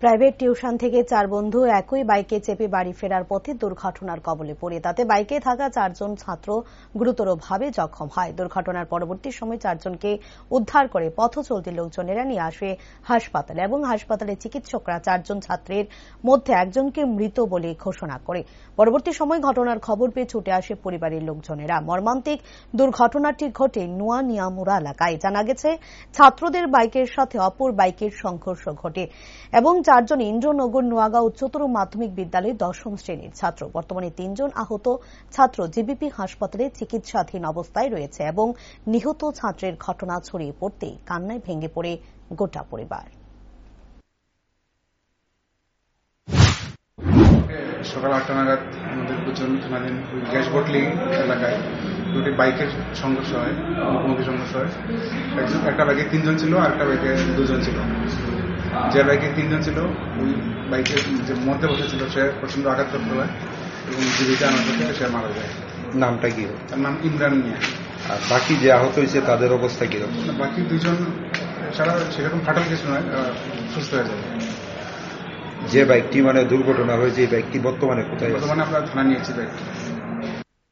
Private tuition থেকে 4 বন্ধু একই বাইকে চেপে বাড়ি ফেরার পথে দুর্ঘটনার কবলে পড়ে তাতে বাইকে থাকা 4 জন ছাত্র গুরুতরভাবে জখম হয়। দুর্ঘটনার পরবর্তী সময় 4 জনকে উদ্ধার করে পথ চলতি লোকজনেরা নিয়ে আসে হাসপাতালে এবং হাসপাতালে চিকিৎসকরা 4 জন ছাত্রের মধ্যে একজনকে মৃত বলে ঘোষণা করে। পরবর্তী সময় ঘটনার খবর পেয়ে ছুটে আসে পরিবারের লোকজনেরা। মর্মান্তিক দুর্ঘটনাটি ঘটে নোয়ানিয়ামুড়া এলাকায়। জানা গেছে, ছাত্রদের বাইকের সাথে অপর বাইকের সংঘর্ষ ঘটে এবং 4 জন ইন্দ্রনগর নোয়াগাঁও উচ্চতর মাধ্যমিক বিদ্যালয়ের 10ম শ্রেণীর ছাত্র। বর্তমানে 3 জন আহত ছাত্র জিবিপি হাসপাতালে চিকিৎসাধীন অবস্থায় রয়েছে এবং নিহত ছাত্রের ঘটনা ছড়িয়ে পড়তেই কান্নায় ভেঙে পড়ে গোটা পরিবার। সকাল 8টা নাগাদ আমাদের দুজন থানাধীন গ্যাসবটলি এলাকায় দুটি বাইকের সংঘর্ষ হয়, মুখোমুখি সংঘর্ষ হয়। একটা বাইকে 3 জন ছিল, আর একটা বাইকে 2 জন ছিল। যে বাইকে 3 জন ছিল, ওই বাইকের যে মধ্যে বসেছিল সে প্রচন্ড আঘাতপ্রাপ্ত হয় এবং জীবিকা আনার পথে সে মারা যায়। নামটা কি? তার নাম ইমরান মিয়া। আর বাকি যে আহত হয়েছে তাদের অবস্থা কিরকম? বাকি 2 জন সারা সেরকম ফাটাল কিছু নয়, সুস্থ হয়ে যাবে। যে বাইকটি দুর্ঘটনা হয়েছে এই বাইকটি বর্তমানে কোথায়? বর্তমানে আমরা থানা নিয়েছি বাইকটি।